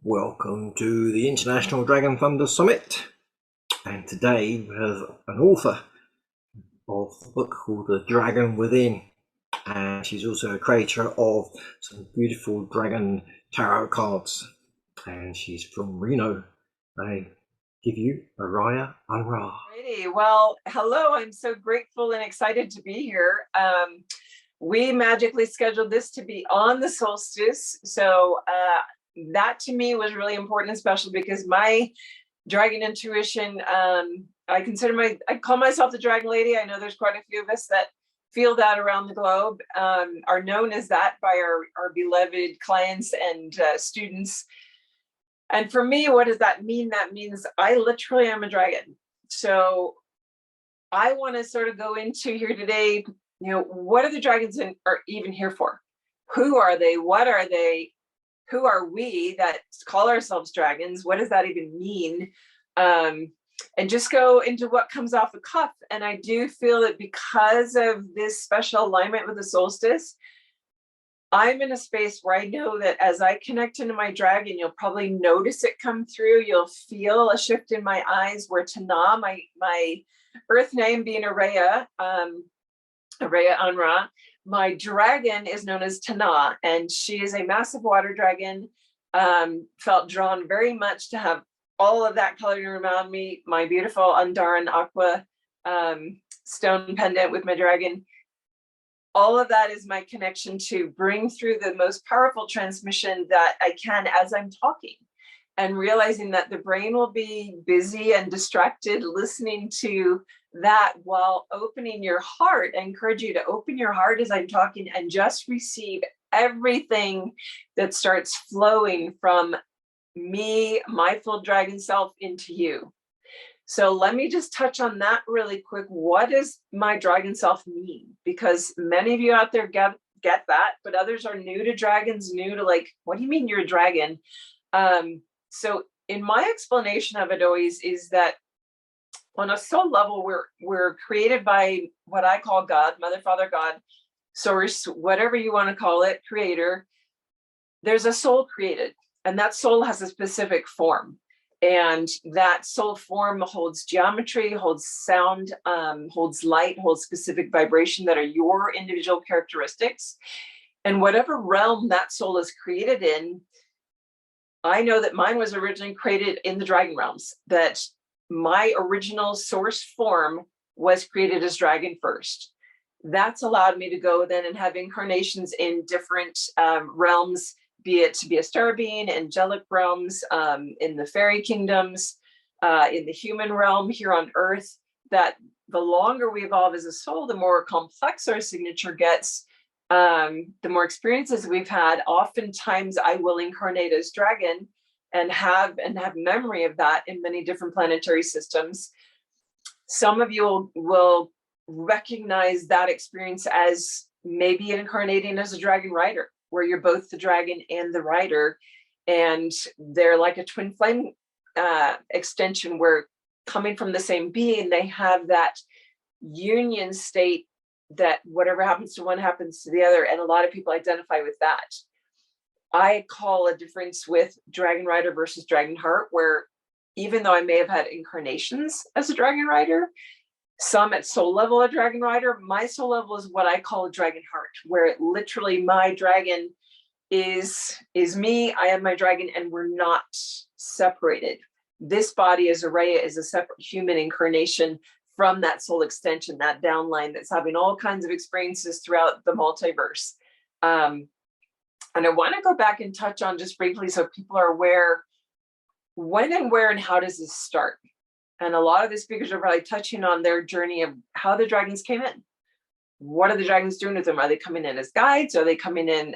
Welcome to the International Dragon Thunder Summit, and today we have an author of the book called The Dragon Within, and she's also a creator of some beautiful dragon tarot cards, and she's from Reno. I give you Araya AnRa. Alrighty. Well, hello. I'm so grateful and excited to be here. We magically scheduled this to be on the solstice, so that to me was really important and special because my dragon intuition, I call myself the dragon lady. I know there's quite a few of us that feel that around the globe, are known as that by our beloved clients and students. And for me, what does that mean? That means I literally am a dragon. So I want to sort of go into here today, what are the dragons are even here for? Who are they? What are they? Who are we that call ourselves dragons? What does that even mean? And just go into what comes off the cuff. And I do feel that because of this special alignment with the solstice, I'm in a space where I know that as I connect into my dragon, you'll probably notice it come through. You'll feel a shift in my eyes where Tana, my earth name being Araya AnRa, my dragon is known as Tana, and she is a massive water dragon. Felt drawn very much to have all of that coloring around me, my beautiful Andaran aqua stone pendant with my dragon. All of that is my connection to bring through the most powerful transmission that I can as I'm talking, and realizing that the brain will be busy and distracted listening to that while opening your heart. I encourage you to open your heart as I'm talking and just receive everything that starts flowing from me, my full dragon self, into you. So let me just touch on that really quick. What does my dragon self mean? Because many of you out there get that, but others are new to dragons, new to like, what do you mean you're a dragon? So in my explanation of it always is that on a soul level, we're created by what I call God, Mother, Father, God, source, whatever you want to call it, creator. There's a soul created, and that soul has a specific form. And that soul form holds geometry, holds sound, holds light, holds specific vibration that are your individual characteristics. And whatever realm that soul is created in, I know that mine was originally created in the dragon realms, that my original source form was created as dragon first. That's allowed me to go then and have incarnations in different realms, be it to be a star being, angelic realms, in the fairy kingdoms, in the human realm here on earth. That the longer we evolve as a soul, the more complex our signature gets, the more experiences we've had. Oftentimes I will incarnate as dragon and have memory of that in many different planetary systems. Some of you will recognize that experience as maybe incarnating as a dragon rider, where you're both the dragon and the rider, and they're like a twin flame extension, where coming from the same being, they have that union state that whatever happens to one happens to the other. And a lot of people identify with that. I call a difference with dragon rider versus dragon heart, where even though I may have had incarnations as a dragon rider, some at soul level a dragon rider, my soul level is what I call a dragon heart, where it literally, my dragon is me, I am my dragon, and we're not separated. This body as Araya is a separate human incarnation from that soul extension, that downline that's having all kinds of experiences throughout the multiverse. And I want to go back and touch on just briefly so people are aware, when and where and how does this start? And a lot of the speakers are probably touching on their journey of how the dragons came in. What are the dragons doing with them? Are they coming in as guides? Are they coming in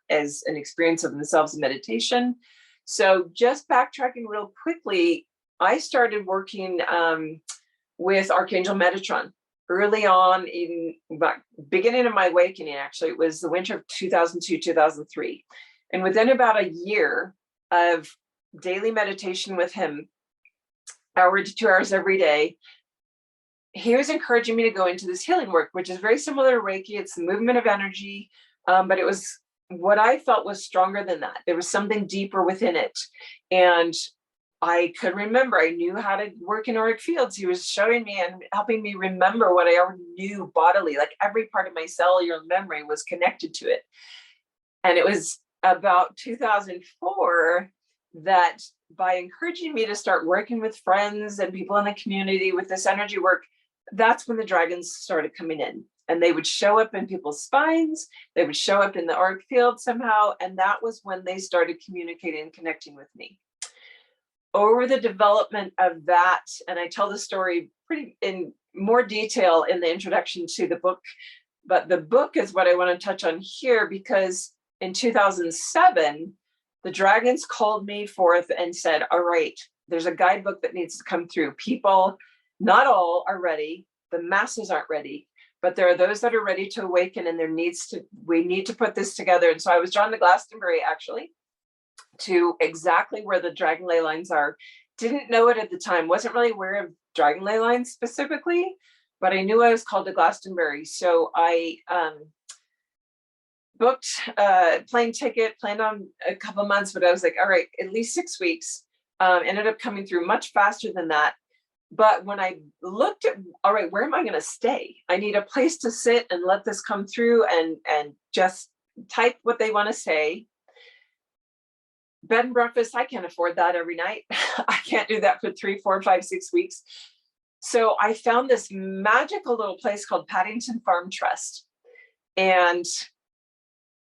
as an experience of themselves in meditation? So just backtracking real quickly, I started working with Archangel Metatron early on in beginning of my awakening. Actually, it was the winter of 2002, 2003. And within about a year of daily meditation with him, hour to 2 hours every day, he was encouraging me to go into this healing work, which is very similar to Reiki. It's the movement of energy, but it was what I felt was stronger than that. There was something deeper within it. And I could remember, I knew how to work in auric fields. He was showing me and helping me remember what I already knew bodily. Like every part of my cellular memory was connected to it. And it was about 2004 that, by encouraging me to start working with friends and people in the community with this energy work, that's when the dragons started coming in. And they would show up in people's spines, they would show up in the auric field somehow. And that was when they started communicating and connecting with me. Over the development of that, and I tell the story pretty in more detail in the introduction to the book, but the book is what I want to touch on here, because in 2007, the dragons called me forth and said, all right, there's a guidebook that needs to come through. People, not all are ready. The masses aren't ready, but there are those that are ready to awaken, and we need to put this together. And so I was drawn to Glastonbury, actually, to exactly where the dragon ley lines are. Didn't know it at the time, wasn't really aware of dragon ley lines specifically, but I knew I was called to Glastonbury. So I booked a plane ticket, planned on a couple of months, but I was like, all right, at least 6 weeks. Ended up coming through much faster than that. But when I looked at, all right, where am I going to stay? I need a place to sit and let this come through and just type what they want to say. Bed and breakfast, I can't afford that every night. I can't do that for 3, 4, 5, 6 weeks. So I found this magical little place called Paddington Farm Trust. And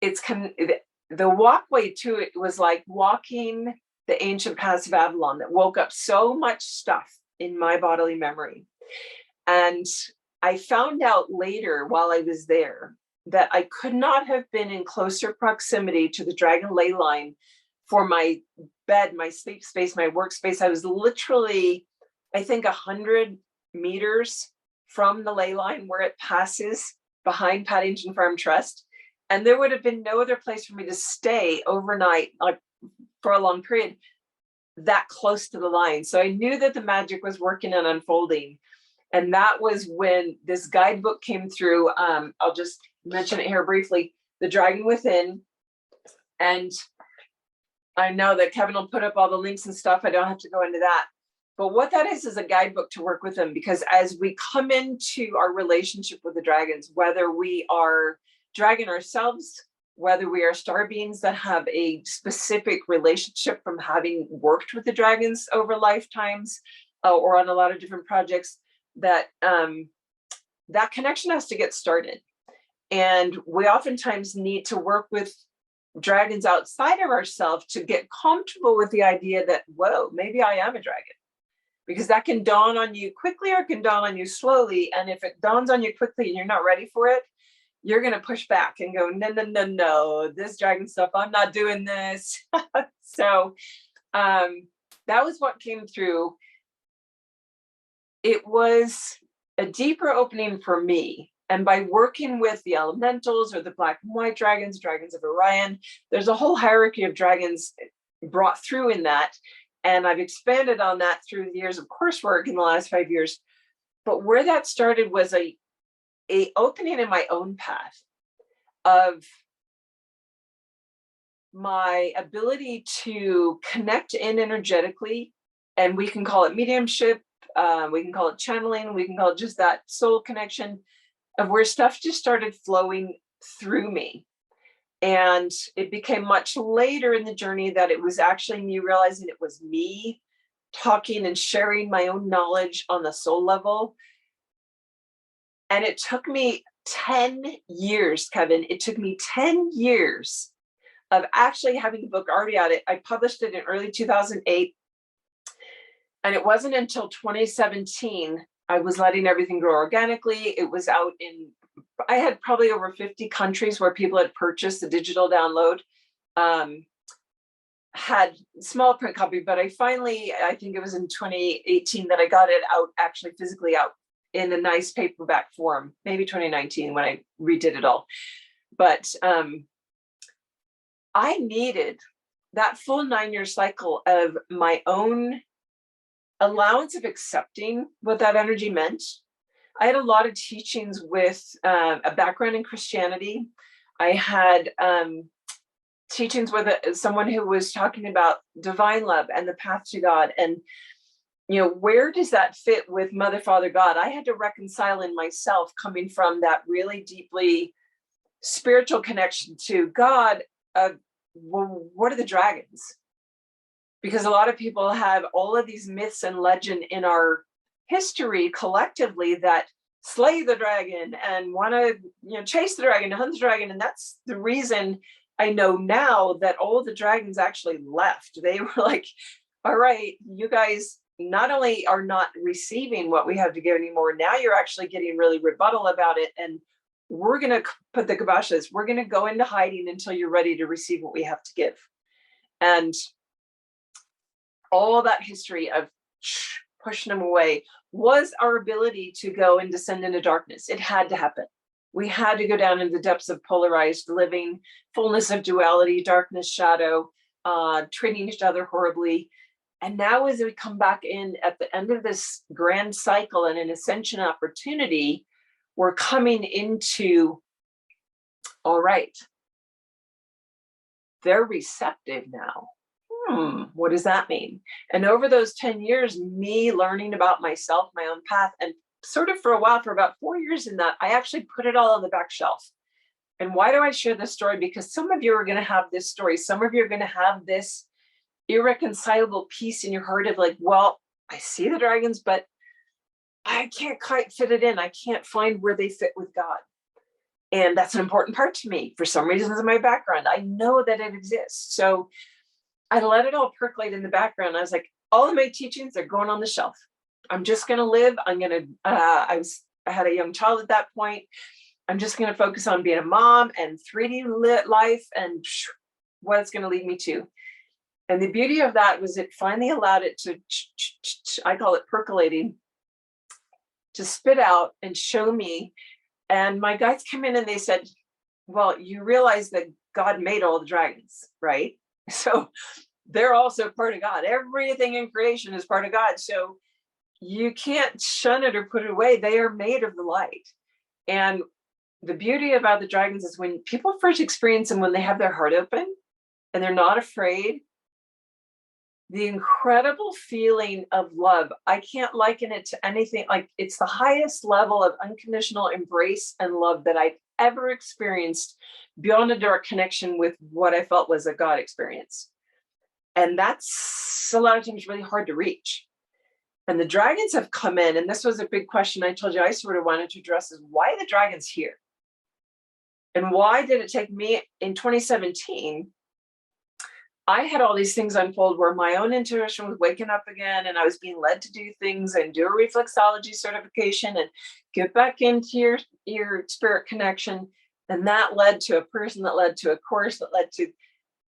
it's the walkway to it was like walking the ancient paths of Avalon that woke up so much stuff in my bodily memory. And I found out later while I was there that I could not have been in closer proximity to the dragon ley line for my bed, my sleep space, my workspace. I was literally, I think, 100 meters from the ley line where it passes behind Paddington Farm Trust. And there would have been no other place for me to stay overnight, like for a long period, that close to the line. So I knew that the magic was working and unfolding. And that was when this guidebook came through. I'll just mention it here briefly, The Dragon Within. And I know that Kevin will put up all the links and stuff. I don't have to go into that. But what that is a guidebook to work with them, because as we come into our relationship with the dragons, whether we are dragon ourselves, whether we are star beings that have a specific relationship from having worked with the dragons over lifetimes or on a lot of different projects, that that connection has to get started. And we oftentimes need to work with dragons outside of ourselves to get comfortable with the idea that, whoa, maybe I am a dragon. Because that can dawn on you quickly or it can dawn on you slowly. And if it dawns on you quickly and you're not ready for it, you're going to push back and go, no, this dragon stuff, I'm not doing this. So that was what came through. It was a deeper opening for me. And by working with the elementals or the black and white dragons, dragons of Orion, there's a whole hierarchy of dragons brought through in that. And I've expanded on that through the years of coursework in the last 5 years. But where that started was a opening in my own path of my ability to connect in energetically. And we can call it mediumship, we can call it channeling, we can call it just that soul connection of where stuff just started flowing through me. And it became much later in the journey that it was actually me realizing it was me talking and sharing my own knowledge on the soul level. And it took me 10 years, Kevin. It took me 10 years of actually having the book already out. I published it in early 2008. And it wasn't until 2017 I was letting everything grow organically. It was out in, I had probably over 50 countries where people had purchased the digital download. Had small print copy, but I think it was in 2018 that I got it out, actually physically out in a nice paperback form, maybe 2019 when I redid it all. But I needed that full 9-year cycle of my own allowance of accepting what that energy meant. I had a lot of teachings with a background in Christianity. I had teachings with someone who was talking about divine love and the path to God. And, where does that fit with Mother, Father, God? I had to reconcile in myself, coming from that really deeply spiritual connection to God. Well, what are the dragons? Because a lot of people have all of these myths and legend in our history collectively that slay the dragon and want to chase the dragon, hunt the dragon. And that's the reason I know now that all the dragons actually left. They were like, all right, you guys not only are not receiving what we have to give anymore, now you're actually getting really rebuttal about it, and we're going to put the kibosh on this. We're going to go into hiding until you're ready to receive what we have to give. And all that history of pushing them away was our ability to go and descend into darkness. It had to happen. We had to go down into the depths of polarized living, fullness of duality, darkness, shadow, treating each other horribly. And now as we come back in at the end of this grand cycle and an ascension opportunity, we're coming into, all right, they're receptive now. What does that mean? And over those 10 years, me learning about myself, my own path, and sort of for a while, for about 4 years in that, I actually put it all on the back shelf. And why do I share this story? Because some of you are going to have this story. Some of you are going to have this irreconcilable piece in your heart of like, well, I see the dragons, but I can't quite fit it in. I can't find where they fit with God. And that's an important part to me. For some reasons in my background, I know that it exists. So I let it all percolate in the background. I was like, all of my teachings are going on the shelf. I'm just going to live. I'm going to, I had a young child at that point. I'm just going to focus on being a mom and 3D lit life and what it's going to lead me to. And the beauty of that was it finally allowed it to, I call it percolating, to spit out and show me. And my guides came in and they said, well, you realize that God made all the dragons, right? So they're also part of God. Everything in creation is part of God. So you can't shun it or put it away. They are made of the light. And the beauty about the dragons is when people first experience them, when they have their heart open and they're not afraid, the incredible feeling of love, I can't liken it to anything. Like, it's the highest level of unconditional embrace and love that I've ever experienced, beyond a direct connection with what I felt was a God experience. And that's a lot of times really hard to reach. And the dragons have come in, and this was a big question I told you I sort of wanted to address, is why are the dragons here? And why did it take me in 2017? I had all these things unfold where my own intuition was waking up again, and I was being led to do things and do a reflexology certification and get back into your spirit connection. And that led to a person that led to a course that led to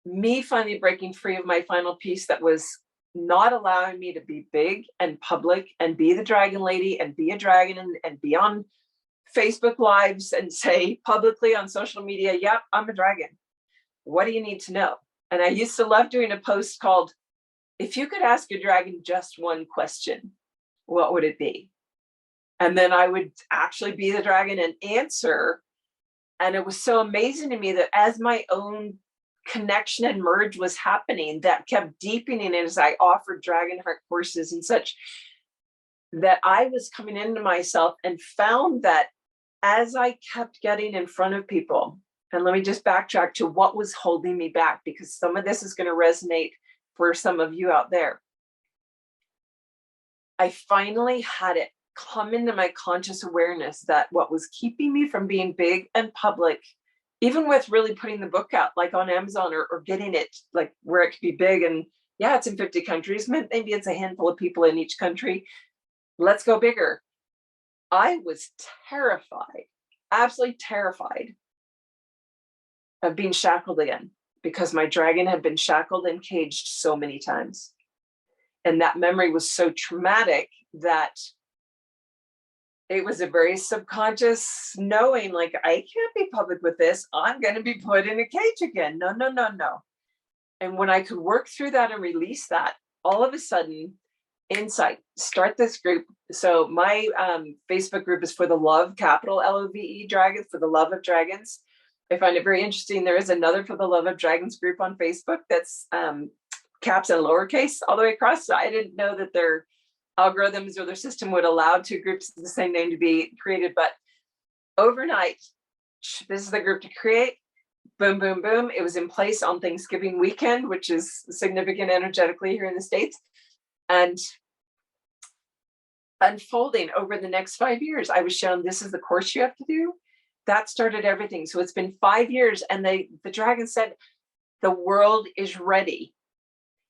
me finally breaking free of my final piece that was not allowing me to be big and public and be the dragon lady and be a dragon and be on Facebook lives and say publicly on social media, yep, I'm a dragon. What do you need to know? And I used to love doing a post called, if you could ask a dragon just one question, what would it be? And then I would actually be the dragon and answer. And it was so amazing to me that as my own connection and merge was happening, that kept deepening as I offered dragon heart courses and such, that I was coming into myself and found that as I kept getting in front of people, and let me just backtrack to what was holding me back, because some of this is going to resonate for some of you out there. I finally had it come into my conscious awareness that what was keeping me from being big and public, even with really putting the book out, like on Amazon or getting it like where it could be big, and yeah, it's in 50 countries, maybe it's a handful of people in each country. Let's go bigger. I was terrified, absolutely terrified of being shackled again, because my dragon had been shackled and caged so many times. And that memory was so traumatic that it was a very subconscious knowing, like, I can't be public with this. I'm going to be put in a cage again. No, no, no, no. And when I could work through that and release that, all of a sudden, insight, start this group. So my Facebook group is for the love, capital LOVE, dragon, for the love of dragons. I find it very interesting. There is another For the Love of Dragons group on Facebook that's caps and lowercase all the way across. So I didn't know that their algorithms or their system would allow two groups of the same name to be created. But overnight, this is the group to create. Boom, boom, boom. It was in place on Thanksgiving weekend, which is significant energetically here in the States. And unfolding over the next 5 years, I was shown this is the course you have to do. That started everything. So it's been 5 years, and the dragon said, the world is ready.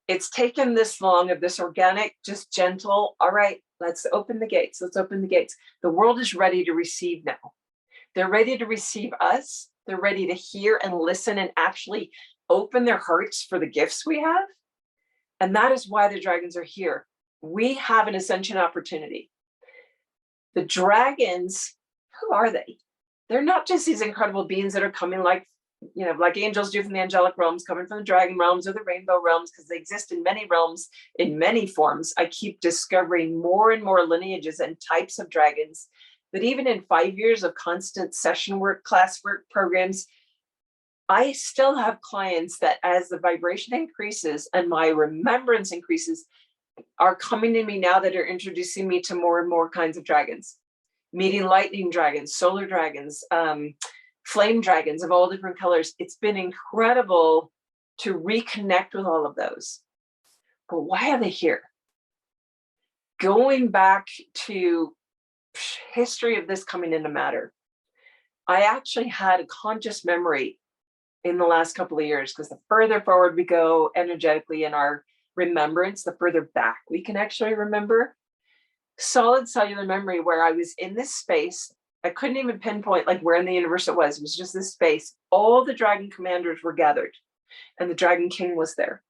It's taken this long of this organic, just gentle, all right, let's open the gates. Let's open the gates. The world is ready to receive now. They're ready to receive us. They're ready to hear and listen and actually open their hearts for the gifts we have. And that is why the dragons are here. We have an ascension opportunity. The dragons, who are they? They're not just these incredible beings that are coming like angels do from the angelic realms, coming from the dragon realms or the rainbow realms, because they exist in many realms, in many forms. I keep discovering more and more lineages and types of dragons that even in 5 years of constant session work, class work programs, I still have clients that as the vibration increases and my remembrance increases, are coming to me now that are introducing me to more and more kinds of dragons, meeting lightning dragons, solar dragons, flame dragons of all different colors. It's been incredible to reconnect with all of those. But why are they here? Going back to history of this coming into matter, I actually had a conscious memory in the last couple of years, because the further forward we go energetically in our remembrance, the further back we can actually remember. Solid cellular memory where I was in this space. I couldn't even pinpoint like where in the universe it was. It was just this space. All the dragon commanders were gathered and the dragon king was there.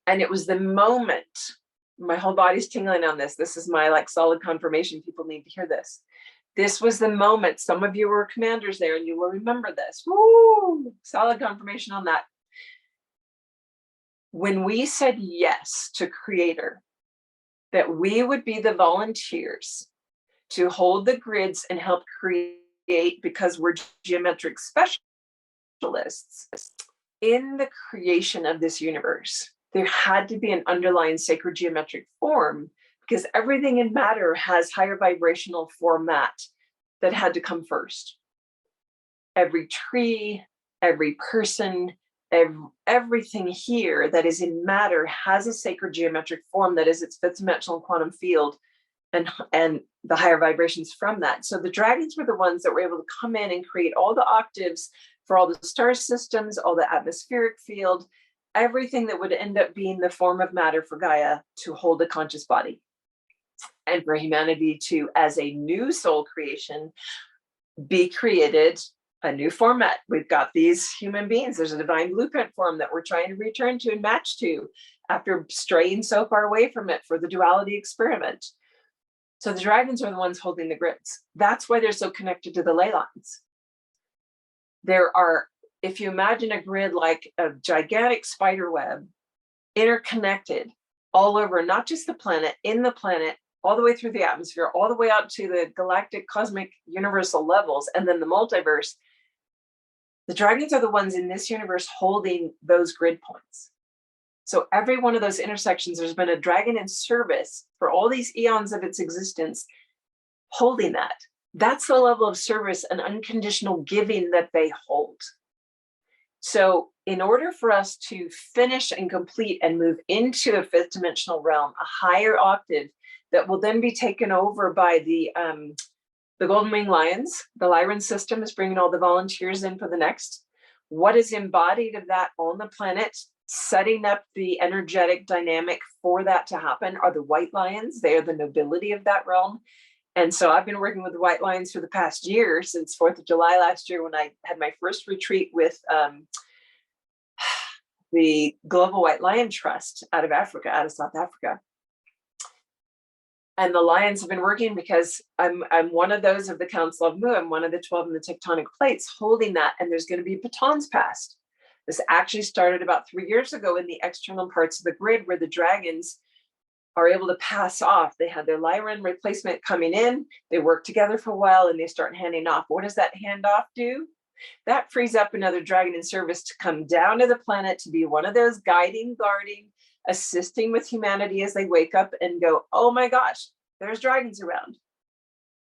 And it was the moment, my whole body's tingling on this. This is my like solid confirmation. People need to hear this. This was the moment. Some of you were commanders there and you will remember this. Woo! Solid confirmation on that. When we said yes to Creator, that we would be the volunteers to hold the grids and help create, because we're geometric specialists in the creation of this universe. There had to be an underlying sacred geometric form, because everything in matter has higher vibrational format that had to come first. Every tree, every person, everything here that is in matter has a sacred geometric form that is its fifth dimensional quantum field, and the higher vibrations from that. So the dragons were the ones that were able to come in and create all the octaves for all the star systems, all the atmospheric field, everything that would end up being the form of matter for Gaia to hold a conscious body. And for humanity to, as a new soul creation, be created a new format. We've got these human beings. There's a divine blueprint form that we're trying to return to and match to after straying so far away from it for the duality experiment. So the dragons are the ones holding the grids. That's why they're so connected to the ley lines. There are, if you imagine a grid like a gigantic spider web, interconnected all over, not just the planet, in the planet, all the way through the atmosphere, all the way out to the galactic, cosmic, universal levels, and then the multiverse. The dragons are the ones in this universe holding those grid points. So every one of those intersections, there's been a dragon in service for all these eons of its existence, holding that. That's the level of service and unconditional giving that they hold. So in order for us to finish and complete and move into a fifth dimensional realm, a higher octave that will then be taken over by the Golden Wing Lions, the Lyran system is bringing all the volunteers in for the next. What is embodied of that on the planet, setting up the energetic dynamic for that to happen, are the White Lions. They are the nobility of that realm. And so I've been working with the White Lions for the past year, since 4th of July last year, when I had my first retreat with the Global White Lion Trust out of Africa, out of South Africa. And the Lions have been working because I'm one of those of the Council of Mu. I'm one of the 12 in the tectonic plates holding that. And there's going to be batons passed. This actually started about 3 years ago in the external parts of the grid, where the dragons are able to pass off. They had their Lyran replacement coming in. They work together for a while and they start handing off. What does that handoff do? That frees up another dragon in service to come down to the planet to be one of those guiding, guarding, assisting with humanity as they wake up and go, oh my gosh, there's dragons around.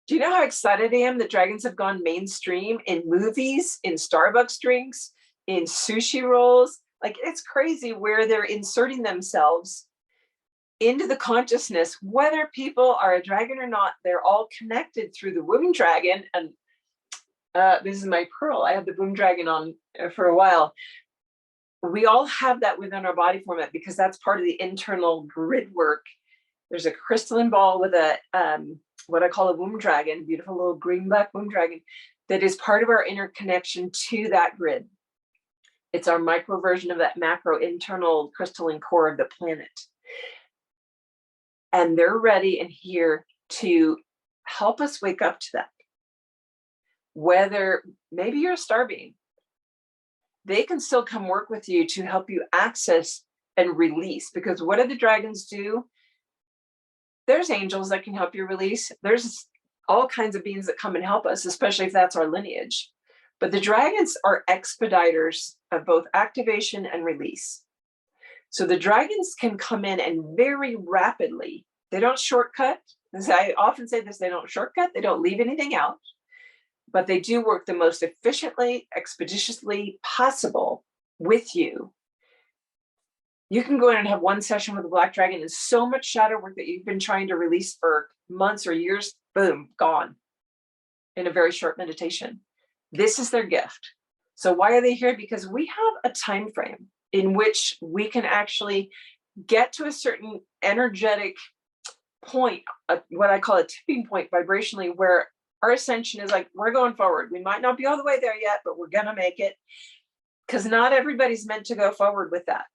Do you know how excited I am that dragons have gone mainstream in movies, in Starbucks drinks, in sushi rolls? Like, it's crazy where they're inserting themselves into the consciousness, whether people are a dragon or not. They're all connected through the womb dragon. And this is my pearl. I had the womb dragon on for a while. We all have that within our body format because that's part of the internal grid work. There's a crystalline ball with a what I call a womb dragon, beautiful little green black womb dragon, that is part of our inner connection to that grid. It's our micro version of that macro internal crystalline core of the planet. And they're ready and here to help us wake up to that. Whether maybe you're starving, they can still come work with you to help you access and release. Because what do the dragons do? There's angels that can help you release. There's all kinds of beings that come and help us, especially if that's our lineage. But the dragons are expediters of both activation and release. So the dragons can come in and very rapidly, they don't shortcut. As I often say this, they don't shortcut, they don't leave anything out, but they do work the most efficiently, expeditiously possible with you. You can go in and have one session with a black dragon and so much shadow work that you've been trying to release for months or years, boom, gone in a very short meditation. This is their gift. So why are they here? Because we have a time frame in which we can actually get to a certain energetic point, what I call a tipping point vibrationally, where our ascension is like, we're going forward. We might not be all the way there yet, but we're going to make it, because not everybody's meant to go forward with that.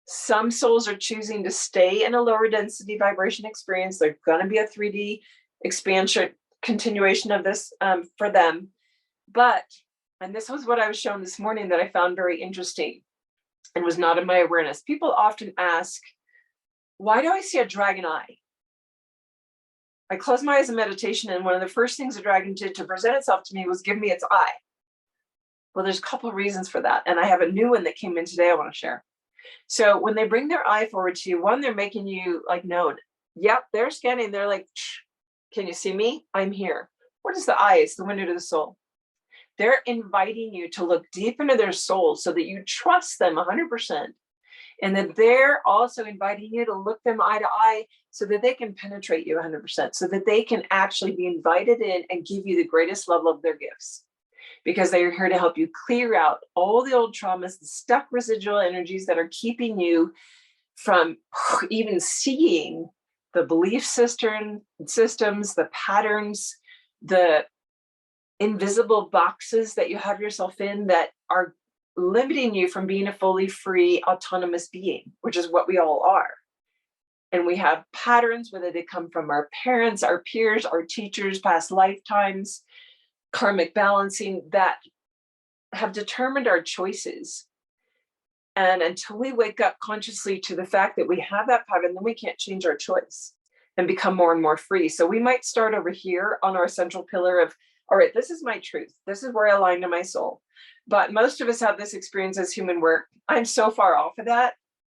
Some souls are choosing to stay in a lower density vibration experience. They're going to be a 3D expansion continuation of this for them. But, and this was what I was shown this morning that I found very interesting and was not in my awareness. People often ask, why do I see a dragon eye? I closed my eyes in meditation, and one of the first things the dragon did to present itself to me was give me its eye. Well, there's a couple of reasons for that. And I have a new one that came in today I want to share. So when they bring their eye forward to you, one, they're making you like known. Yep, they're scanning. They're like, can you see me? I'm here. What is the eye? It's the window to the soul. They're inviting you to look deep into their soul so that you trust them 100%. And that they're also inviting you to look them eye to eye so that they can penetrate you 100%, so that they can actually be invited in and give you the greatest level of their gifts. Because they are here to help you clear out all the old traumas, the stuck residual energies that are keeping you from even seeing the belief systems, the patterns, the invisible boxes that you have yourself in that are limiting you from being a fully free, autonomous being, which is what we all are. And we have patterns, whether they come from our parents, our peers, our teachers, past lifetimes, karmic balancing, that have determined our choices. And until we wake up consciously to the fact that we have that pattern, then we can't change our choice and become more and more free. So we might start over here on our central pillar of, all right, this is my truth. This is where I align to my soul. But most of us have this experience as human work. I'm so far off of that.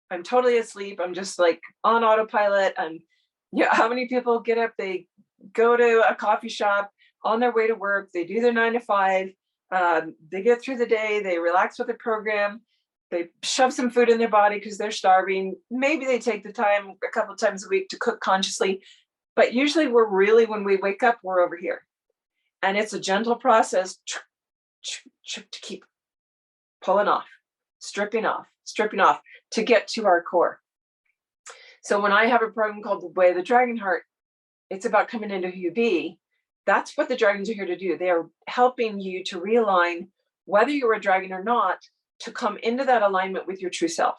I'm totally asleep. I'm just like on autopilot. And yeah, how many people get up, they go to a coffee shop on their way to work, they do their 9 to 5, they get through the day, they relax with the program, they shove some food in their body because they're starving. Maybe they take the time a couple of times a week to cook consciously. But usually when we wake up, we're over here. And it's a gentle process to keep pulling off, stripping off to get to our core. So when I have a program called The Way of the Dragon Heart, it's about coming into who you be. That's what the dragons are here to do. They are helping you to realign, whether you're a dragon or not, to come into that alignment with your true self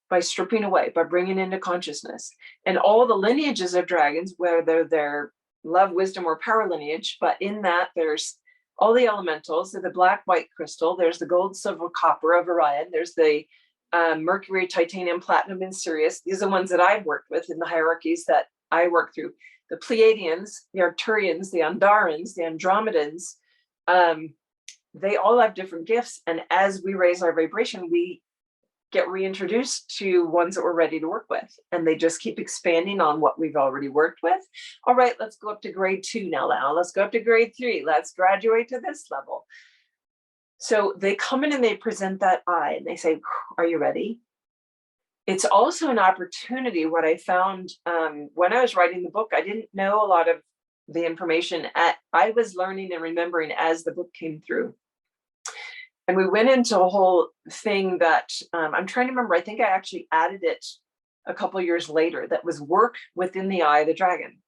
by stripping away, by bringing into consciousness. And all the lineages of dragons, whether they're love, wisdom, or power lineage, but in that there's all the elementals, the black, white crystal, there's the gold, silver, copper of Orion, there's the Mercury, titanium, platinum, and Sirius. These are the ones that I've worked with in the hierarchies that I work through. The Pleiadians, the Arcturians, the Andarans, the Andromedans, they all have different gifts. And as we raise our vibration, we get reintroduced to ones that we're ready to work with. And they just keep expanding on what we've already worked with. All right, let's go up to grade 2 now. Let's go up to grade 3. Let's graduate to this level. So they come in and they present that eye and they say, are you ready? It's also an opportunity. What I found when I was writing the book, I didn't know a lot of the information. I was learning and remembering as the book came through. And we went into a whole thing that I'm trying to remember. I think I actually added it a couple years later. That was work within the eye of the dragon.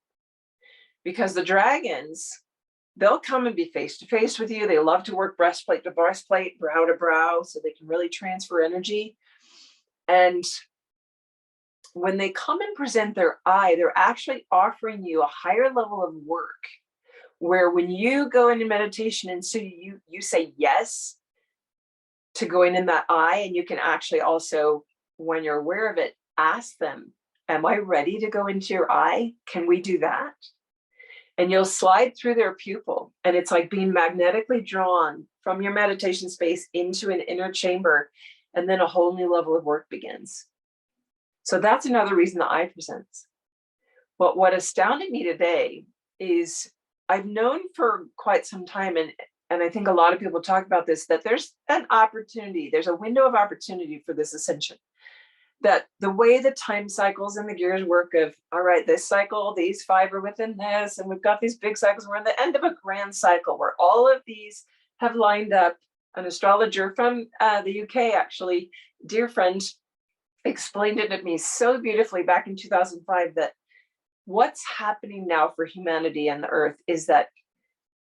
Because the dragons, they'll come and be face to face with you. They love to work breastplate to breastplate, brow to brow, so they can really transfer energy. And when they come and present their eye, they're actually offering you a higher level of work, where when you go into meditation and so you say yes to going in that eye, and you can actually also, when you're aware of it, ask them, am I ready to go into your eye? Can we do that? And you'll slide through their pupil, and it's like being magnetically drawn from your meditation space into an inner chamber, and then a whole new level of work begins. So that's another reason the eye presents. But what astounded me today is I've known for quite some time, and I think a lot of people talk about this, that there's an opportunity, there's a window of opportunity for this ascension. That the way the time cycles and the gears work of, all right, this cycle, these 5 are within this, and we've got these big cycles. We're in the end of a grand cycle where all of these have lined up. An astrologer from the UK, actually, dear friend, explained it to me so beautifully back in 2005 that what's happening now for humanity and the earth is that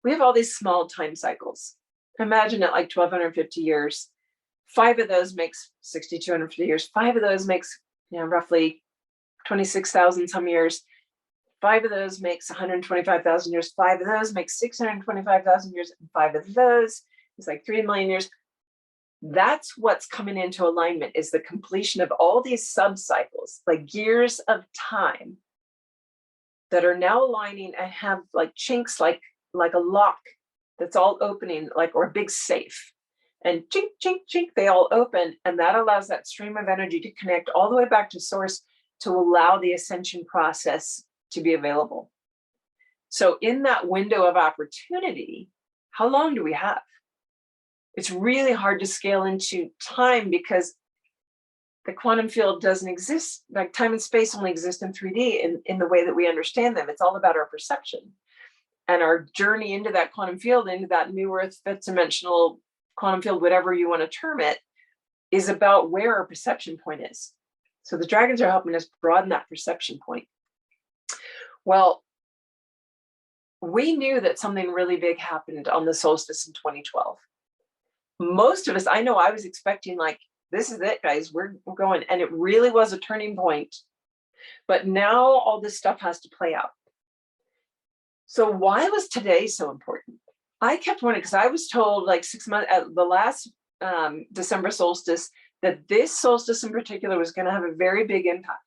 we have all these small time cycles. Imagine it like 1,250 years. 5 of those makes 6,250 years. 5 of those makes, roughly 26,000 some years. 5 of those makes 125,000 years. 5 of those makes 625,000 years. And 5 of those is like 3 million years. That's what's coming into alignment, is the completion of all these sub-cycles, like gears of time that are now aligning and have like chinks, like a lock that's all opening, like, or a big safe. And chink, chink, chink, they all open. And that allows that stream of energy to connect all the way back to source to allow the ascension process to be available. So in that window of opportunity, how long do we have? It's really hard to scale into time because the quantum field doesn't exist. Like time and space only exist in 3D in the way that we understand them. It's all about our perception. And our journey into that quantum field, into that new earth, fifth dimensional quantum field, whatever you want to term it, is about where our perception point is. So the dragons are helping us broaden that perception point. Well, we knew that something really big happened on the solstice in 2012. Most of us, I know I was expecting like, this is it, guys, we're going. And it really was a turning point. But now all this stuff has to play out. So why was today so important? I kept wondering, because I was told like 6 months at the last December solstice that this solstice in particular was going to have a very big impact.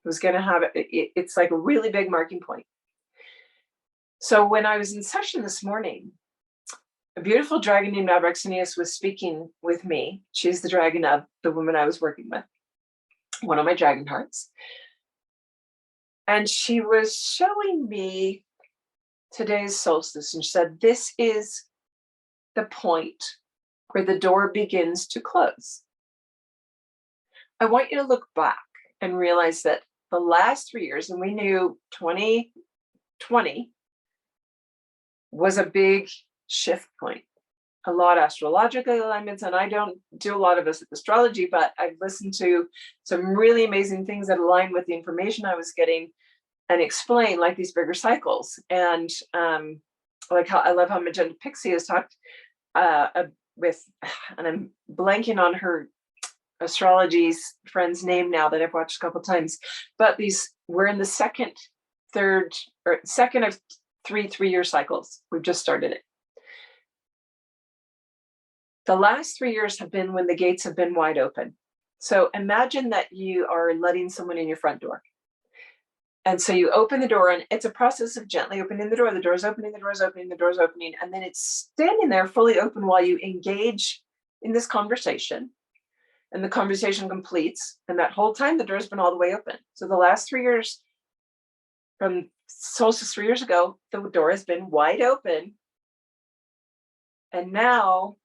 It was going to have, it's like a really big marking point. So when I was in session this morning, a beautiful dragon named Abraxanius was speaking with me. She's the dragon of the woman I was working with, one of my dragon hearts. And she was showing me today's solstice and she said, this is the point where the door begins to close. I want you to look back and realize that the last 3 years, and we knew 2020 was a big shift point. A lot of astrological alignments, and I don't do a lot of astrology, but I've listened to some really amazing things that align with the information I was getting and explain like these bigger cycles. And like how I love how Magenta Pixie has talked with, and I'm blanking on her astrology's friend's name now that I've watched a couple times, but we're in the second of three-year cycles. We've just started it. The last 3 years have been when the gates have been wide open. So imagine that you are letting someone in your front door. And so you open the door, and it's a process of gently opening the door. The door's opening, the door's opening, the door's opening, and then it's standing there fully open while you engage in this conversation. And the conversation completes. And that whole time, the door's been all the way open. So the last 3 years, from solstice 3 years ago, the door has been wide open. And now,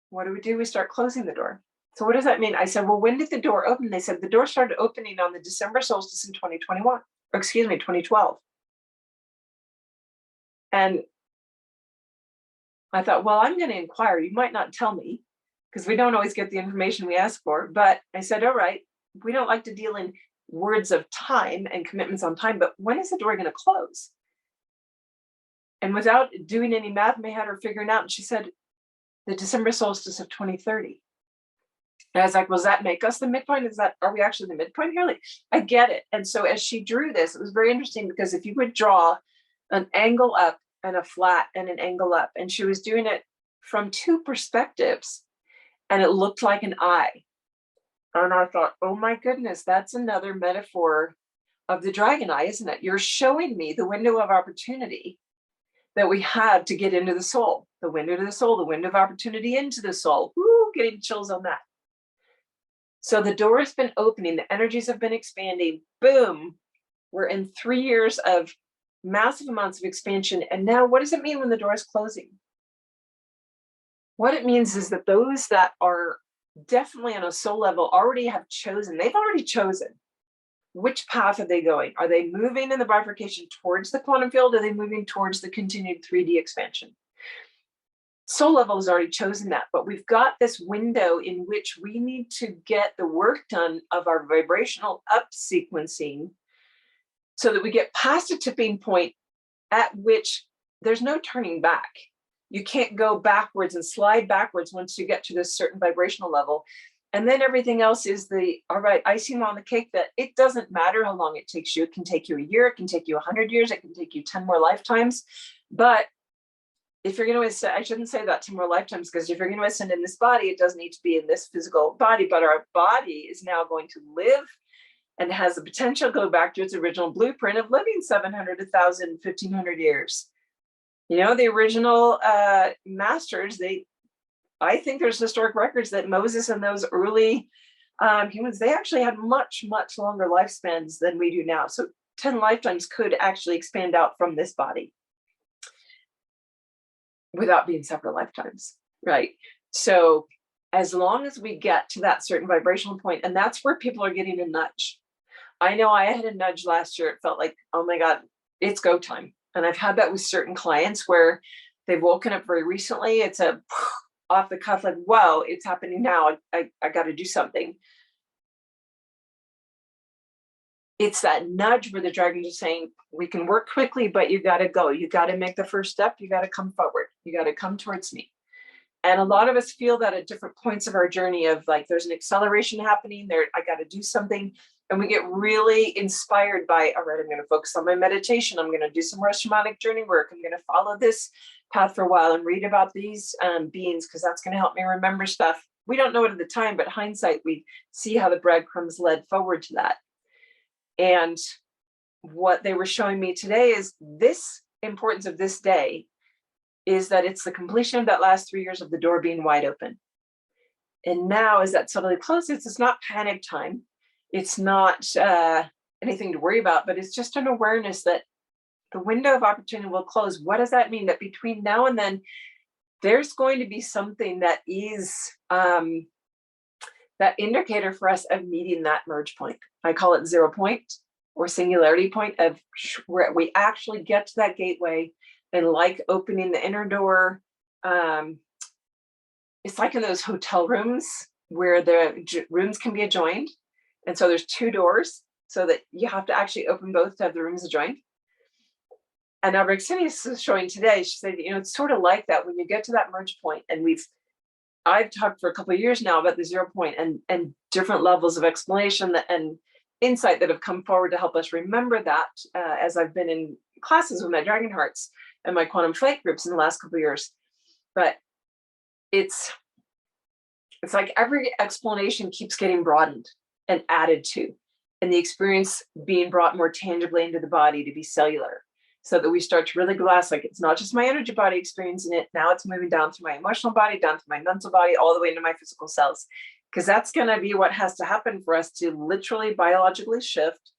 what do? We start closing the door. So what does that mean? I said, well, when did the door open? They said the door started opening on the December solstice in 2021, or excuse me, 2012. And I thought, well, I'm going to inquire. You might not tell me, because we don't always get the information we ask for. But I said, all right, we don't like to deal in words of time and commitments on time, but when is the door going to close? And without doing any math, I had her figuring out, and she said, the December solstice of 2030. And I was like, well, does that make us the midpoint? Are we actually the midpoint here? Like, I get it. And so as she drew this, it was very interesting, because if you would draw an angle up and a flat and an angle up, and she was doing it from two perspectives, and it looked like an eye. And I thought, oh my goodness, that's another metaphor of the dragon eye, isn't it? You're showing me the window of opportunity that we have to get into the soul, the window to the soul, the window of opportunity into the soul. Woo, getting chills on that. So the door has been opening, the energies have been expanding. Boom, we're in 3 years of massive amounts of expansion. And now what does it mean when the door is closing? What it means is that those that are definitely on a soul level already have chosen, they've already chosen which path are they going. Are they moving in the bifurcation towards the quantum field? Or are they moving towards the continued 3D expansion? Soul level has already chosen that, but we've got this window in which we need to get the work done of our vibrational up sequencing, so that we get past a tipping point at which there's no turning back. You can't go backwards and slide backwards once you get to this certain vibrational level. And then everything else is all right, icing on the cake, that it doesn't matter how long it takes you. It can take you a year, it can take you 100 years, it can take you 10 more lifetimes. But if you're going to ascend, I shouldn't say that 10 more lifetimes, because if you're going to ascend in this body, it doesn't need to be in this physical body, but our body is now going to live and has the potential to go back to its original blueprint of living 700, 1,000, 1,500 years. You know, the original masters, I think there's historic records that Moses and those early humans, they actually had much, much longer lifespans than we do now. So 10 lifetimes could actually expand out from this body without being separate lifetimes, right? So as long as we get to that certain vibrational point, and that's where people are getting a nudge. I know I had a nudge last year. It felt like, oh my God, it's go time. And I've had that with certain clients where they've woken up very recently. It's a off the cuff, like, wow, it's happening now. I got to do something. It's that nudge where the dragons are saying, we can work quickly, but you got to go. You got to make the first step. You got to come forward. You got to come towards me. And a lot of us feel that at different points of our journey, of like, there's an acceleration happening there. I got to do something. And we get really inspired by, all right, I'm going to focus on my meditation. I'm going to do some more shamanic journey work. I'm going to follow this path for a while and read about these beings, because that's going to help me remember stuff. We don't know it at the time, but hindsight, we see how the breadcrumbs led forward to that. And what they were showing me today is this importance of this day is that it's the completion of that last 3 years of the door being wide open. And now as that suddenly closes, it's not panic time. It's not anything to worry about, but it's just an awareness that the window of opportunity will close. What does that mean? That between now and then, there's going to be something that is that indicator for us of meeting that merge point. I call it 0 point or singularity point, of where we actually get to that gateway, and like opening the inner door. It's like in those hotel rooms where the rooms can be adjoined. And so there's 2 doors, so that you have to actually open both to have the rooms adjoined. And our Xenius is showing today, she said, you know, it's sort of like that when you get to that merge point. And I've talked for a couple of years now about the 0 point and different levels of explanation and insight that have come forward to help us remember that as I've been in classes with my Dragon Hearts and my quantum flight groups in the last couple of years. But it's like every explanation keeps getting broadened and added to. and the experience being brought more tangibly into the body to be cellular, so that we start to really grasp, like, it's not just my energy body experiencing it. Now it's moving down through my emotional body, down through my mental body, all the way into my physical cells. Because that's going to be what has to happen for us to literally biologically shift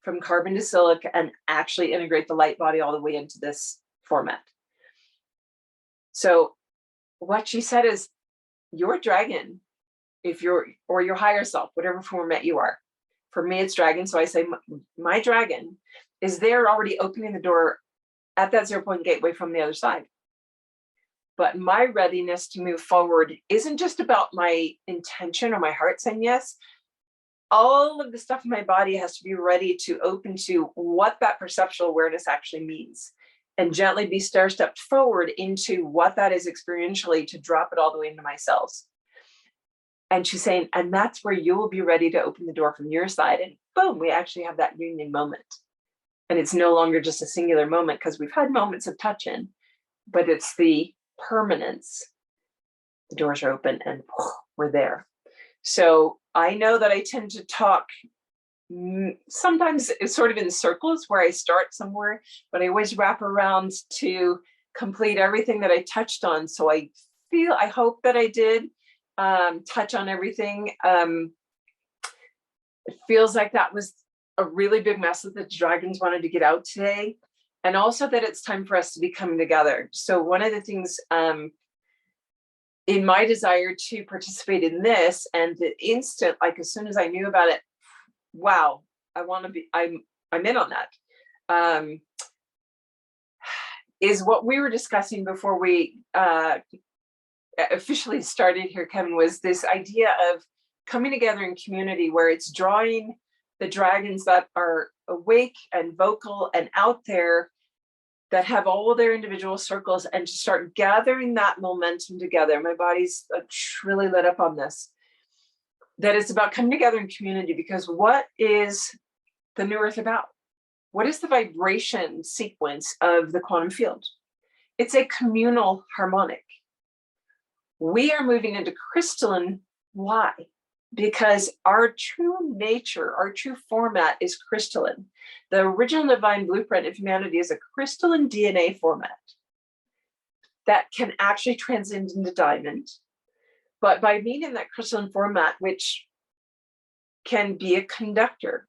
from carbon to silica and actually integrate the light body all the way into this format. So what she said is, your dragon, if you're, or your higher self, whatever format you are. For me, it's dragon. So I say my dragon is there already opening the door at that 0 point gateway from the other side. But my readiness to move forward isn't just about my intention or my heart saying yes. All of the stuff in my body has to be ready to open to what that perceptual awareness actually means, and gently be stair-stepped forward into what that is experientially, to drop it all the way into my cells. And she's saying, and that's where you will be ready to open the door from your side. And boom, we actually have that union moment. And it's no longer just a singular moment, because we've had moments of touch-in, but it's the permanence. The doors are open and we're there. So I know that I tend to talk sometimes it's sort of in circles, where I start somewhere, but I always wrap around to complete everything that I touched on. So I hope that I did touch on everything. It feels like that was a really big message that the dragons wanted to get out today. And also that it's time for us to be coming together. So one of the things in my desire to participate in this, and the instant, like as soon as I knew about it, wow, I'm in on that. Is what we were discussing before we officially started here, Kevin, was this idea of coming together in community, where it's drawing the dragons that are awake and vocal and out there, that have all their individual circles, and to start gathering that momentum together. My body's really lit up on this, that it's about coming together in community, because what is the new earth about? What is the vibration sequence of the quantum field? It's a communal harmonic. We are moving into crystalline. Why? Because our true nature, our true format is crystalline. The original divine blueprint of humanity is a crystalline DNA format that can actually transcend into diamond. But by being in that crystalline format, which can be a conductor,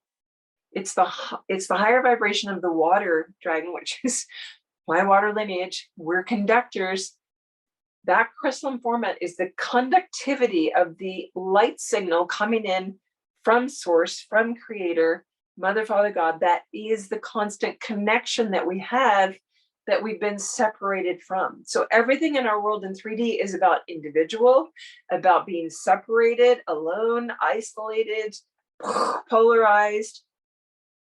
it's the higher vibration of the water dragon, which is my water lineage. We're conductors. That crystalline format is the conductivity of the light signal coming in from source, from creator, mother, father, God. That is the constant connection that we have, that we've been separated from. So everything in our world in 3D is about individual, about being separated, alone, isolated, polarized.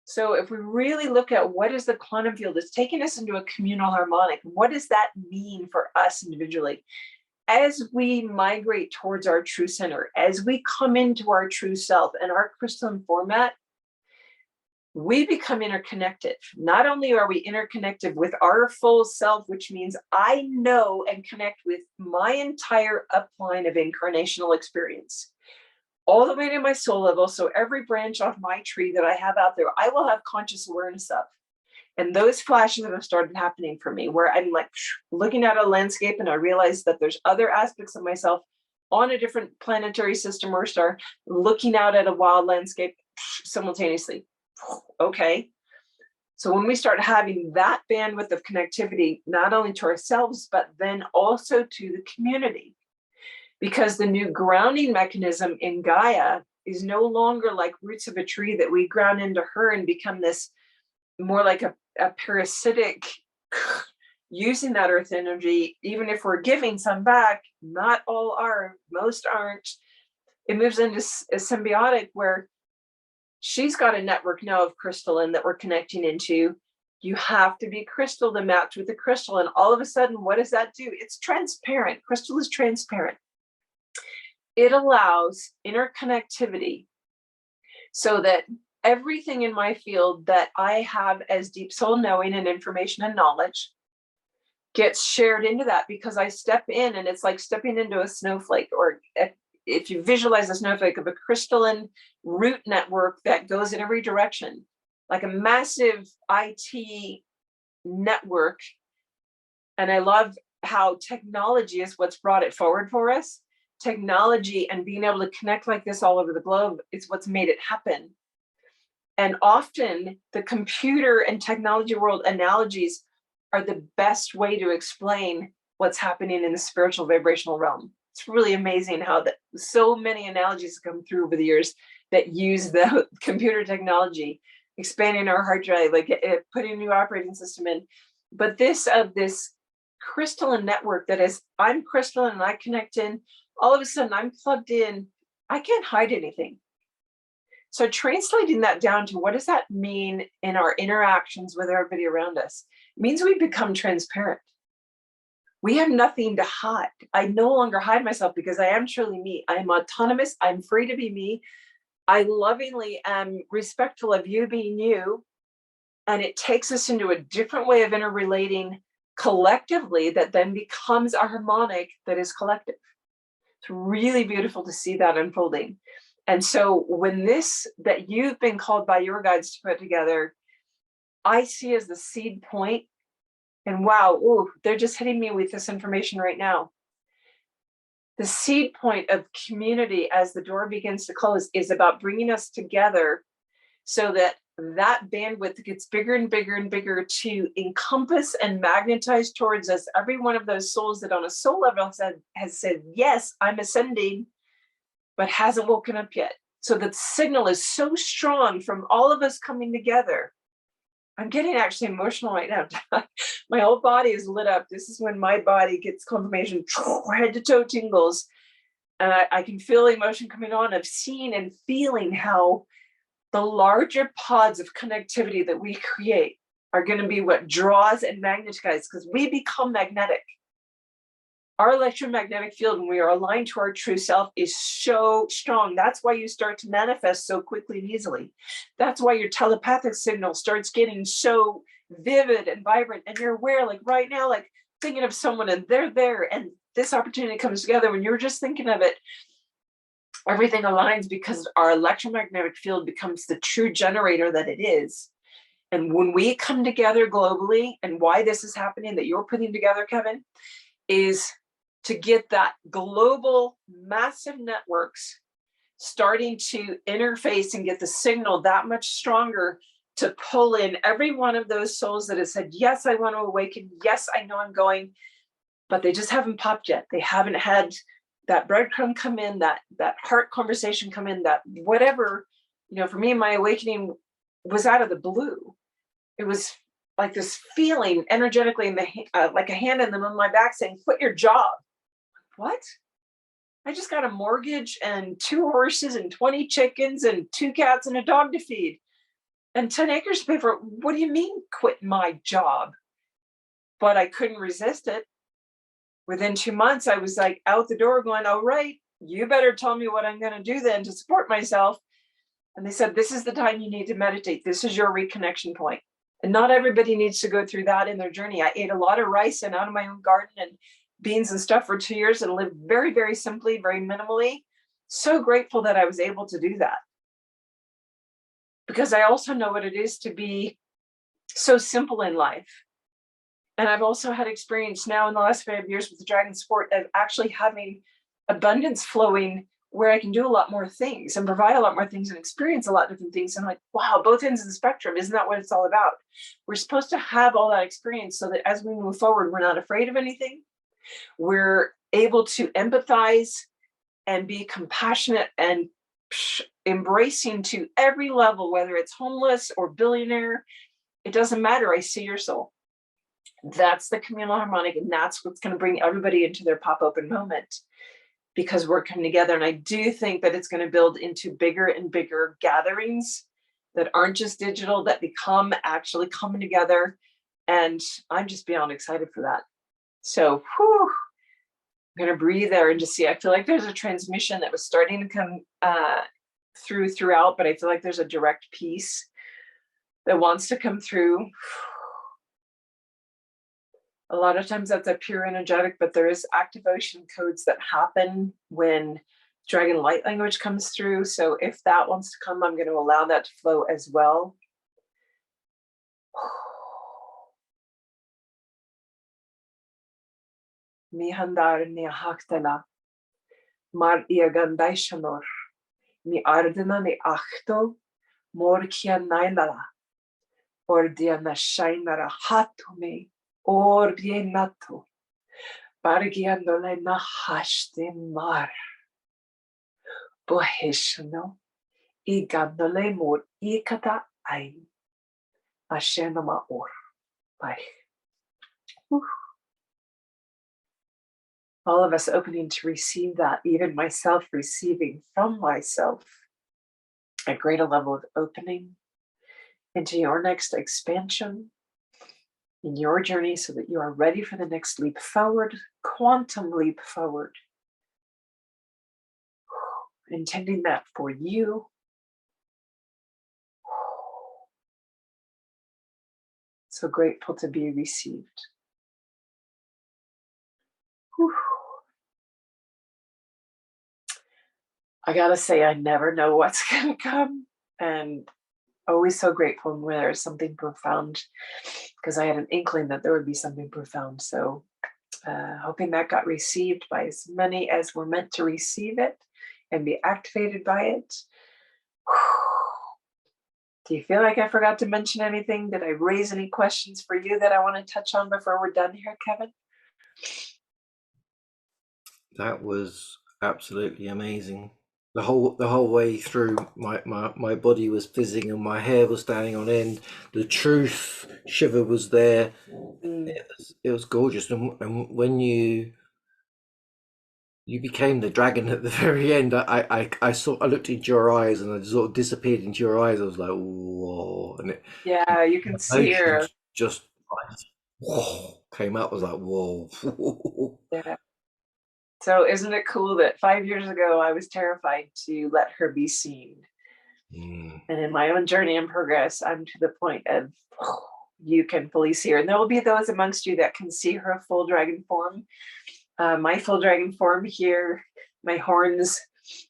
So if we really look at what is the quantum field, it's taking us into a communal harmonic. What does that mean for us individually? As we migrate towards our true center, as we come into our true self and our crystalline format, we become interconnected. Not only are we interconnected with our full self, which means I know and connect with my entire upline of incarnational experience, all the way to my soul level. So every branch off my tree that I have out there, I will have conscious awareness of. And those flashes that have started happening for me, where I'm like looking at a landscape and I realize that there's other aspects of myself on a different planetary system or star, looking out at a wild landscape simultaneously. Okay. So when we start having that bandwidth of connectivity, not only to ourselves, but then also to the community, because the new grounding mechanism in Gaia is no longer like roots of a tree that we ground into her and become this more like a parasitic using that earth energy. Even if we're giving some back, not all are, most aren't. It moves into a symbiotic where she's got a network now of crystalline that we're connecting into. You have to be crystal to match with the crystal. And all of a sudden, what does that do? It's transparent. Crystal is transparent. It allows interconnectivity so that everything in my field that I have as deep soul knowing and information and knowledge gets shared into that, because I step in and it's like stepping into a snowflake, or if you visualize a snowflake of a crystalline root network that goes in every direction, like a massive IT network. And I love how technology is what's brought it forward for us. Technology and being able to connect like this all over the globe is what's made it happen. And often the computer and technology world analogies are the best way to explain what's happening in the spiritual vibrational realm. It's really amazing how that so many analogies come through over the years that use the computer technology, expanding our hard drive, like putting a new operating system in. But this crystalline network that is, I'm crystalline and I connect in, all of a sudden I'm plugged in, I can't hide anything. So translating that down to what does that mean in our interactions with everybody around us? It means we become transparent. We have nothing to hide. I no longer hide myself because I am truly me. I am autonomous. I'm free to be me. I lovingly am respectful of you being you. And it takes us into a different way of interrelating collectively that then becomes a harmonic that is collective. It's really beautiful to see that unfolding. And so when this that you've been called by your guides to put together, I see as the seed point, and wow, ooh, they're just hitting me with this information right now. The seed point of community as the door begins to close is about bringing us together so that that bandwidth gets bigger and bigger and bigger to encompass and magnetize towards us every one of those souls that on a soul level has said, yes, I'm ascending, but hasn't woken up yet. So the signal is so strong from all of us coming together. I'm getting actually emotional right now. My whole body is lit up. This is when my body gets confirmation, head to toe tingles. And I can feel emotion coming on of seeing and feeling how the larger pods of connectivity that we create are going to be what draws and magnetizes, because we become magnetic. Our electromagnetic field, when we are aligned to our true self, is so strong. That's why you start to manifest so quickly and easily. That's why your telepathic signal starts getting so vivid and vibrant. And you're aware, like right now, like thinking of someone and they're there and this opportunity comes together. When you're just thinking of it, everything aligns because our electromagnetic field becomes the true generator that it is. And when we come together globally, and why this is happening that you're putting together, Kevin, is to get that global massive networks starting to interface and get the signal that much stronger to pull in every one of those souls that have said, yes, I want to awaken. Yes, I know I'm going, but they just haven't popped yet. They haven't had that breadcrumb come in, that heart conversation come in, that whatever, for me, my awakening was out of the blue. It was like this feeling energetically in the like a hand in the middle of my back saying, quit your job. What? I just got a mortgage and 2 horses and 20 chickens and 2 cats and a dog to feed and 10 acres to pay for. What do you mean quit my job? But I couldn't resist it. Within 2 months, I was like out the door going, all right, you better tell me what I'm going to do then to support myself. And they said, this is the time you need to meditate. This is your reconnection point. And not everybody needs to go through that in their journey. I ate a lot of rice and out of my own garden and beans and stuff for 2 years and lived very, very simply, very minimally. So grateful that I was able to do that. Because I also know what it is to be so simple in life. And I've also had experience now in the last 5 years with the dragon sport of actually having abundance flowing where I can do a lot more things and provide a lot more things and experience a lot of different things. And I'm like, wow, both ends of the spectrum. Isn't that what it's all about? We're supposed to have all that experience so that as we move forward, we're not afraid of anything. We're able to empathize and be compassionate and embracing to every level, whether it's homeless or billionaire. It doesn't matter. I see your soul. That's the communal harmonic, and that's what's going to bring everybody into their pop open moment, because we're coming together. And I do think that it's going to build into bigger and bigger gatherings that aren't just digital, that become actually coming together. And I'm just beyond excited for that. So I'm going to breathe there and just see. I feel like there's a transmission that was starting to come throughout, but I feel like there's a direct piece that wants to come through. A lot of times that's a pure energetic, but there is activation codes that happen when Dragon light language comes through. So if that wants to come, I'm going to allow that to flow as well. Mi handar ni haktela. Mar iagandai shanor. Mi ardena ni achto. Mor kia nailala. Ordiana shainara hatume. Or bienato. Bargiandole na hashte mar. Boheshano. Igandole mor ikata ai. Ashenoma or. Bye. All of us opening to receive that, even myself receiving from myself a greater level of opening into your next expansion in your journey so that you are ready for the next leap forward, quantum leap forward. Intending that for you. So grateful to be received. Whew. I gotta say, I never know what's gonna come, and always so grateful when there's something profound, because I had an inkling that there would be something profound. So hoping that got received by as many as were meant to receive it and be activated by it. Do you feel like I forgot to mention anything? Did I raise any questions for you that I want to touch on before we're done here, Kevin? That was absolutely amazing. The whole way through, my body was fizzing and my hair was standing on end. The truth shiver was there. It was gorgeous. And when you became the dragon at the very end, I looked into your eyes and I sort of disappeared into your eyes. I was like, whoa, and Yeah, you can see her. emotions just like, whoa, came out. I was like, whoa. Yeah. So isn't it cool that 5 years ago I was terrified to let her be seen? And in my own journey and progress, I'm to the point of you can fully see her. And there will be those amongst you that can see her full dragon form. My full dragon form here, my horns,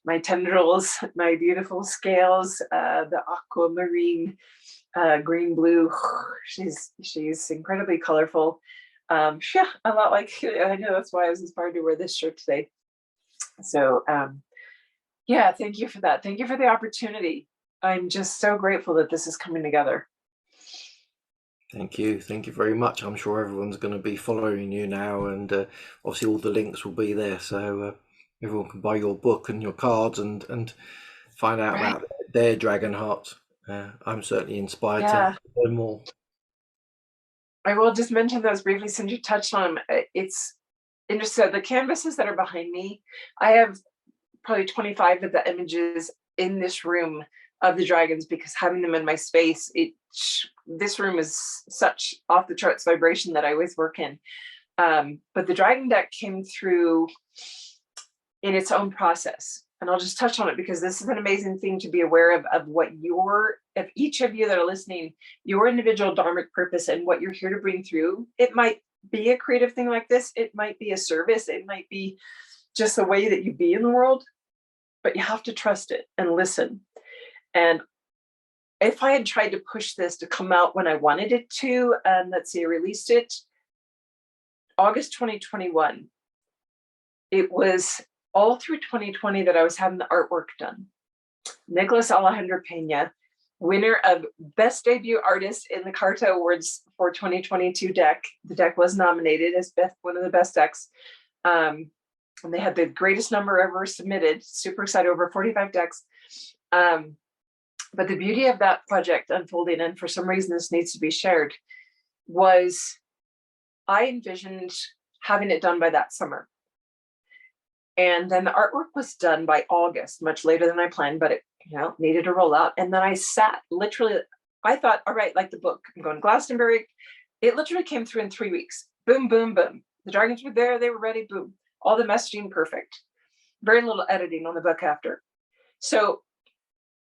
my tendrils, my beautiful scales, the aquamarine, green blue. She's incredibly colorful. Yeah, a lot like, I know that's why I was inspired to wear this shirt today. So yeah, thank you for that. Thank you for the opportunity. I'm just so grateful that this is coming together. Thank you very much. I'm sure everyone's going to be following you now, and obviously all the links will be there, so everyone can buy your book and your cards and find out about their dragon heart. I'm certainly inspired to learn more. I will just mention those briefly since you touched on them. It's interesting. The canvases that are behind me, I have probably 25 of the images in this room of the dragons, because having them in my space, this room is such off the charts vibration that I always work in. But the dragon deck came through in its own process. And I'll just touch on it because this is an amazing thing to be aware of what of each of you that are listening, your individual dharmic purpose and what you're here to bring through. It might be a creative thing like this. It might be a service. It might be just the way that you be in the world, but you have to trust it and listen. And if I had tried to push this to come out when I wanted it to, and let's see, I released it August 2021. It was all through 2020 that I was having the artwork done. Nicholas Alejandro Pena, winner of Best Debut Artist in the Carta Awards for 2022 deck. The deck was nominated as one of the best decks. And they had the greatest number ever submitted. Super excited, over 45 decks. But the beauty of that project unfolding, and for some reason this needs to be shared, was I envisioned having it done by that summer. And then the artwork was done by August, much later than I planned, but it needed to roll out. And then I sat literally, I thought, all right, like the book, I'm going to Glastonbury. It literally came through in 3 weeks. Boom, boom, boom. The dragons were there. They were ready. Boom. All the messaging perfect. Very little editing on the book after. So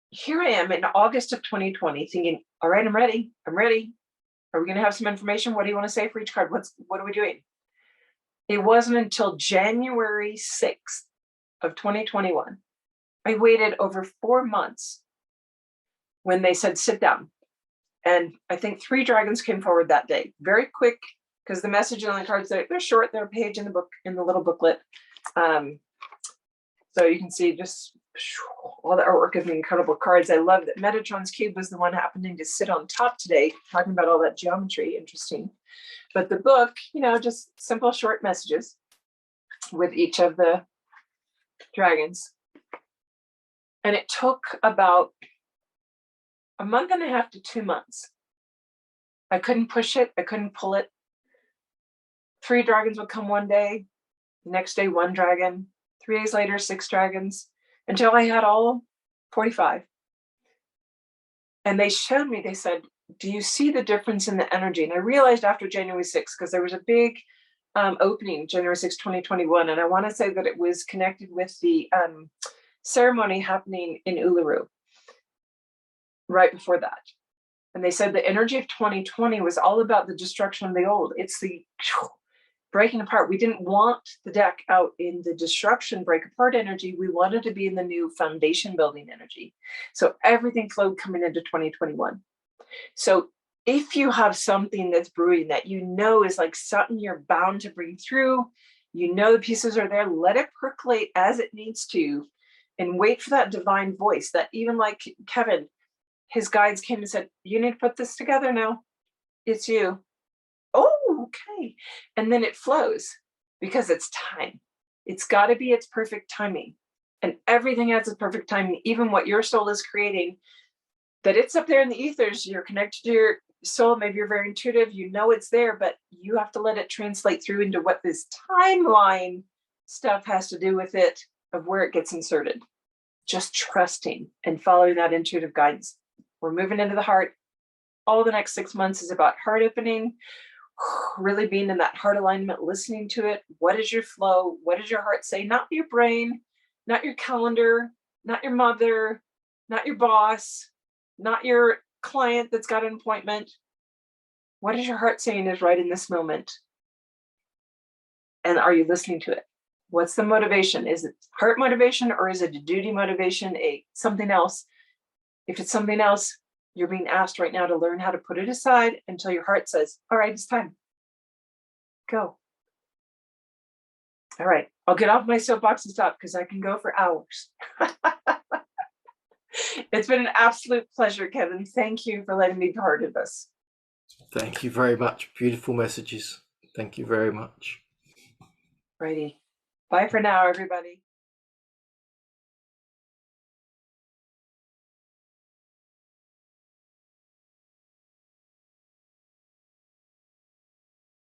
here I am in August of 2020 thinking, all right, I'm ready. I'm ready. Are we going to have some information? What do you want to say for each card? What are we doing? It wasn't until January 6th of 2021. I waited over 4 months when they said, sit down. And I think 3 dragons came forward that day. Very quick, because the message on the cards, they're short, they're a page in the book, in the little booklet. So you can see just all the artwork of the incredible cards. I love that Metatron's cube was the one happening to sit on top today, talking about all that geometry. Interesting. But the book, you know, just simple short messages with each of the dragons. And it took about a month and a half to 2 months. I couldn't push it. I couldn't pull it. 3 dragons would come one day. The next day, 1 dragon. 3 days later, 6 dragons, until I had all 45. And they showed me, they said, do you see the difference in the energy? And I realized after January 6th, because there was a big opening, January 6th, 2021. And I want to say that it was connected with the ceremony happening in Uluru right before that. And they said the energy of 2020 was all about the destruction of the old. It's the breaking apart. We didn't want the deck out in the destruction, break apart energy. We wanted to be in the new foundation building energy. So everything flowed coming into 2021. So if you have something that's brewing that you know is like something you're bound to bring through, you know the pieces are there, let it percolate as it needs to, and wait for that divine voice that even like Kevin, his guides came and said, you need to put this together now. It's you. Oh, okay. And then it flows because it's time. It's got to be its perfect timing. And everything has its perfect timing, even what your soul is creating, that it's up there in the ethers. You're connected to your soul. Maybe you're very intuitive. You know it's there, but you have to let it translate through into what this timeline stuff has to do with it, of where it gets inserted. Just trusting and following that intuitive guidance. We're moving into the heart. All the next 6 months is about heart opening, really being in that heart alignment, listening to it. What is your flow? What does your heart say? Not your brain, not your calendar, not your mother, not your boss, not your client that's got an appointment. What is your heart saying is right in this moment? And are you listening to it? What's the motivation? Is it heart motivation, or is it a duty motivation, something else? If it's something else, you're being asked right now to learn how to put it aside until your heart says, all right, it's time. Go. All right, I'll get off my soapbox and stop, because I can go for hours. It's been an absolute pleasure, Kevin. Thank you for letting me be part of this. Thank you very much. Beautiful messages. Thank you very much. Righty. Bye for now, everybody.